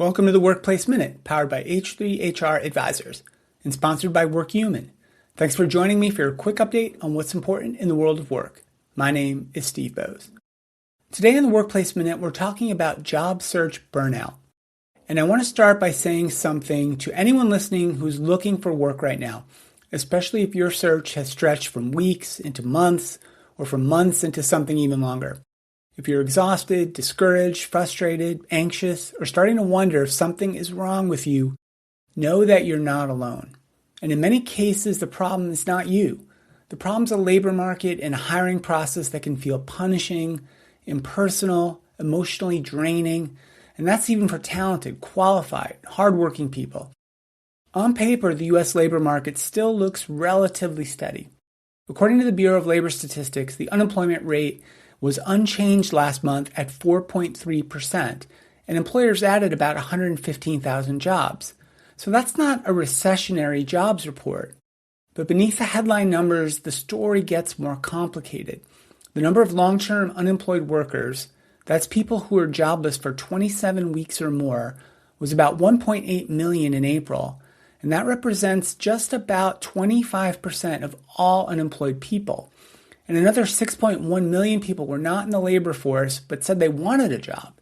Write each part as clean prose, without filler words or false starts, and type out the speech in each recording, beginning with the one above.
Welcome to the Workplace Minute, powered by H3HR Advisors and sponsored by WorkHumane. Thanks for joining me for a quick update on what's important in the world of work. My name is Steve Boese. Today in the Workplace Minute, we're talking about job search burnout. And I want to start by saying something to anyone listening who's looking for work right now, especially if your search has stretched from weeks into months or from months into something even longer. If you're exhausted, discouraged, frustrated, anxious, or starting to wonder if something is wrong with you, know that you're not alone. And in many cases, the problem is not you. The problem's a labor market and a hiring process that can feel punishing, impersonal, emotionally draining, and that's even for talented, qualified, hardworking people. On paper, the U.S. labor market still looks relatively steady. According to the Bureau of Labor Statistics, the unemployment rate was unchanged last month at 4.3%, and employers added about 115,000 jobs. So that's not a recessionary jobs report. But beneath the headline numbers, the story gets more complicated. The number of long-term unemployed workers, that's people who are jobless for 27 weeks or more, was about 1.8 million in April, and that represents just about 25% of all unemployed people. And another 6.1 million people were not in the labor force but said they wanted a job.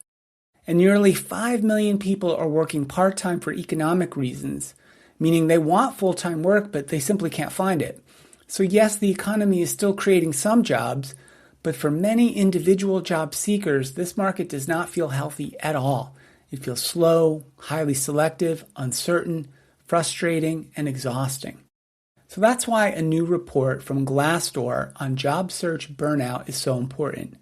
And nearly 5 million people are working part-time for economic reasons, meaning they want full-time work but they simply can't find it. So yes, the economy is still creating some jobs, but for many individual job seekers, this market does not feel healthy at all. It feels slow, highly selective, uncertain, frustrating, and exhausting. So that's why a new report from Glassdoor on job search burnout is so important.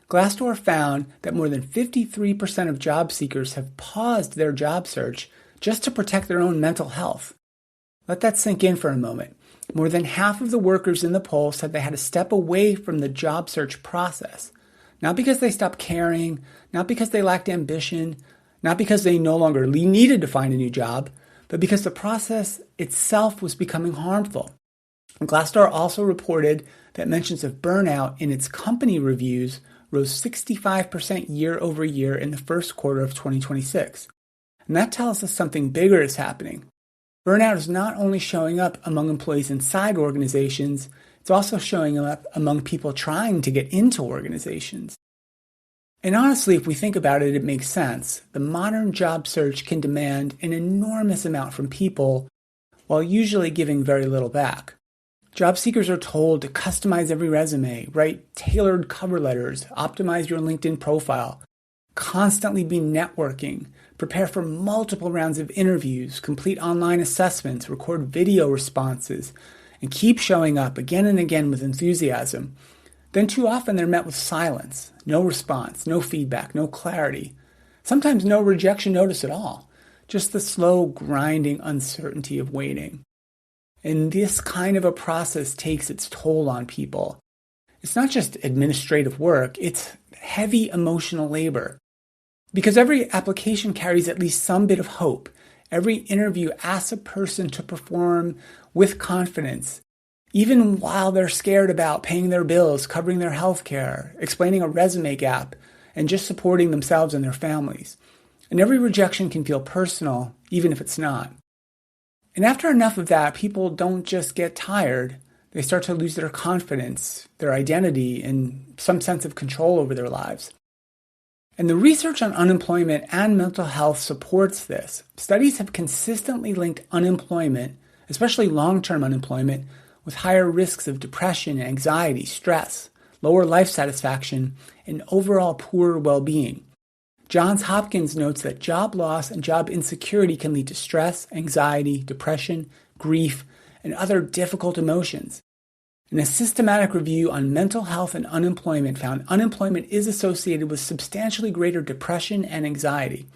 Glassdoor found that more than 53% of job seekers have paused their job search just to protect their own mental health. Let that sink in for a moment. More than half of the workers in the poll said they had to step away from the job search process. Not because they stopped caring, not because they lacked ambition, not because they no longer needed to find a new job, but because the process itself was becoming harmful. Glassdoor also reported that mentions of burnout in its company reviews rose 65% year over year in the first quarter of 2026. And that tells us something bigger is happening. Burnout is not only showing up among employees inside organizations, it's also showing up among people trying to get into organizations. And honestly, if we think about it, it makes sense. The modern job search can demand an enormous amount from people while usually giving very little back. Job seekers are told to customize every resume, write tailored cover letters, optimize your LinkedIn profile, constantly be networking, prepare for multiple rounds of interviews, complete online assessments, record video responses, and keep showing up again and again with enthusiasm. Then too often they're met with silence, no response, no feedback, no clarity, sometimes no rejection notice at all, just the slow, grinding uncertainty of waiting. And this kind of a process takes its toll on people. It's not just administrative work, it's heavy emotional labor. Because every application carries at least some bit of hope. Every interview asks a person to perform with confidence, even while they're scared about paying their bills, covering their health care, explaining a resume gap, and just supporting themselves and their families. And every rejection can feel personal, even if it's not. And after enough of that, people don't just get tired. They start to lose their confidence, their identity, and some sense of control over their lives. And the research on unemployment and mental health supports this. Studies have consistently linked unemployment, especially long-term unemployment, with higher risks of depression, anxiety, stress, lower life satisfaction, and overall poor well-being. Johns Hopkins notes that job loss and job insecurity can lead to stress, anxiety, depression, grief, and other difficult emotions. And a systematic review on mental health and unemployment found unemployment is associated with substantially greater depression and anxiety.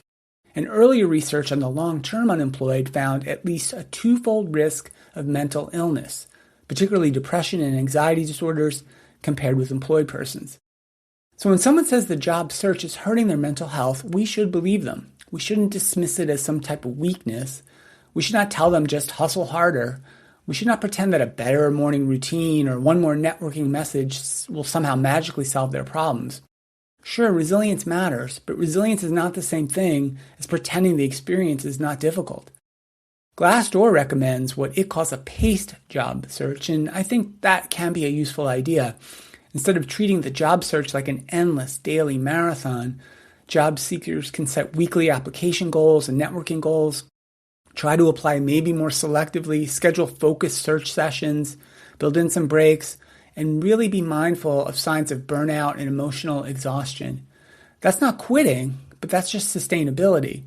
And earlier research on the long-term unemployed found at least a twofold risk of mental illness, particularly depression and anxiety disorders, compared with employed persons. So when someone says the job search is hurting their mental health, we should believe them. We shouldn't dismiss it as some type of weakness. We should not tell them just hustle harder. We should not pretend that a better morning routine or one more networking message will somehow magically solve their problems. Sure, resilience matters, but resilience is not the same thing as pretending the experience is not difficult. Glassdoor recommends what it calls a paced job search, and I think that can be a useful idea. Instead of treating the job search like an endless daily marathon, job seekers can set weekly application goals and networking goals, try to apply maybe more selectively, schedule focused search sessions, build in some breaks, and really be mindful of signs of burnout and emotional exhaustion. That's not quitting, but that's just sustainability.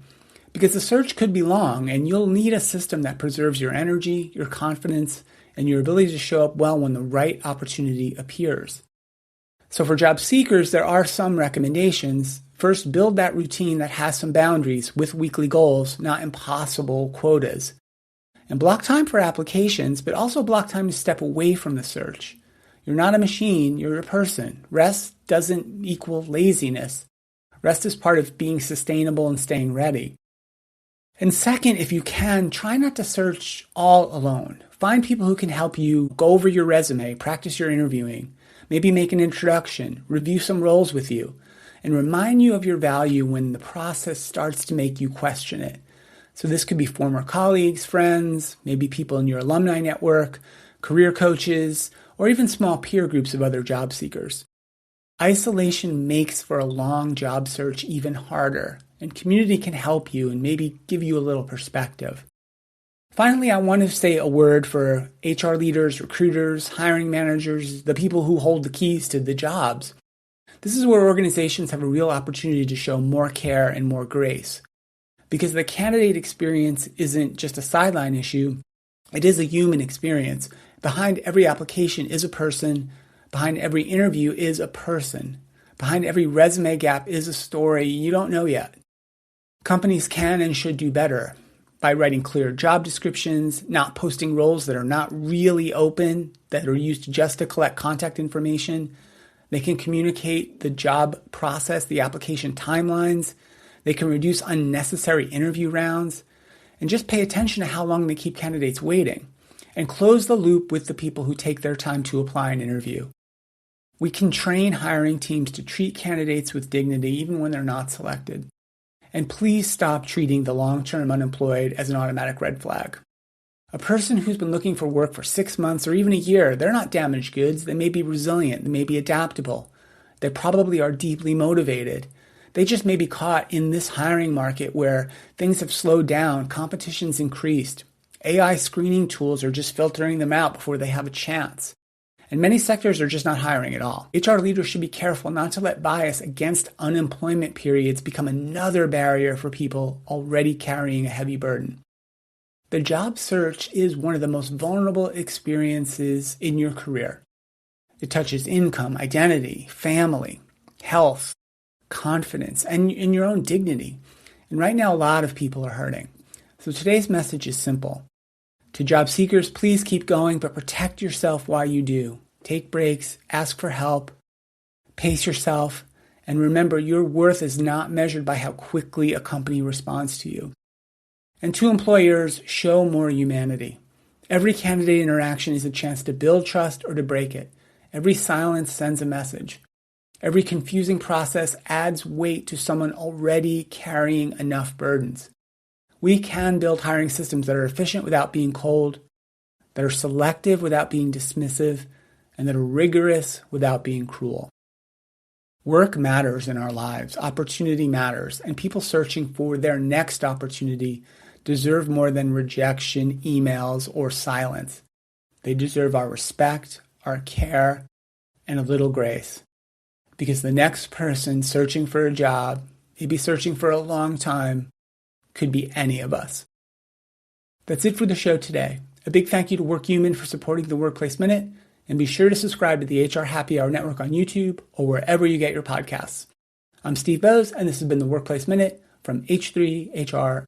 Because the search could be long, and you'll need a system that preserves your energy, your confidence, and your ability to show up well when the right opportunity appears. So for job seekers, there are some recommendations. First, build that routine that has some boundaries with weekly goals, not impossible quotas. And block time for applications, but also block time to step away from the search. You're not a machine, you're a person. Rest doesn't equal laziness. Rest is part of being sustainable and staying ready. And second, if you can, try not to search all alone. Find people who can help you go over your resume, practice your interviewing, maybe make an introduction, review some roles with you, and remind you of your value when the process starts to make you question it. So this could be former colleagues, friends, maybe people in your alumni network, career coaches, or even small peer groups of other job seekers. Isolation makes for a long job search even harder, and community can help you and maybe give you a little perspective. Finally, I want to say a word for HR leaders, recruiters, hiring managers, the people who hold the keys to the jobs. This is where organizations have a real opportunity to show more care and more grace. Because the candidate experience isn't just a sideline issue, it is a human experience. Behind every application is a person. Behind every interview is a person. Behind every resume gap is a story you don't know yet. Companies can and should do better by writing clear job descriptions, not posting roles that are not really open, that are used just to collect contact information. They can communicate the job process, the application timelines. They can reduce unnecessary interview rounds, and just pay attention to how long they keep candidates waiting, and close the loop with the people who take their time to apply and interview. We can train hiring teams to treat candidates with dignity even when they're not selected. And please stop treating the long-term unemployed as an automatic red flag. A person who's been looking for work for 6 months or even a year, they're not damaged goods. They may be resilient. They may be adaptable. They probably are deeply motivated. They just may be caught in this hiring market where things have slowed down, competition's increased. AI screening tools are just filtering them out before they have a chance. And many sectors are just not hiring at all. HR leaders should be careful not to let bias against unemployment periods become another barrier for people already carrying a heavy burden. The job search is one of the most vulnerable experiences in your career. It touches income, identity, family, health, confidence, and your own dignity. And right now, a lot of people are hurting. So today's message is simple. To job seekers, please keep going, but protect yourself while you do. Take breaks, ask for help, pace yourself, and remember your worth is not measured by how quickly a company responds to you. And to employers, show more humanity. Every candidate interaction is a chance to build trust or to break it. Every silence sends a message. Every confusing process adds weight to someone already carrying enough burdens. We can build hiring systems that are efficient without being cold, that are selective without being dismissive, and that are rigorous without being cruel. Work matters in our lives. Opportunity matters. And people searching for their next opportunity deserve more than rejection, emails, or silence. They deserve our respect, our care, and a little grace. Because the next person searching for a job, maybe searching for a long time, could be any of us. That's it for the show today. A big thank you to WorkHuman for supporting the Workplace Minute, and be sure to subscribe to the HR Happy Hour Network on YouTube or wherever you get your podcasts. I'm Steve Boese, and this has been the Workplace Minute from H3HR.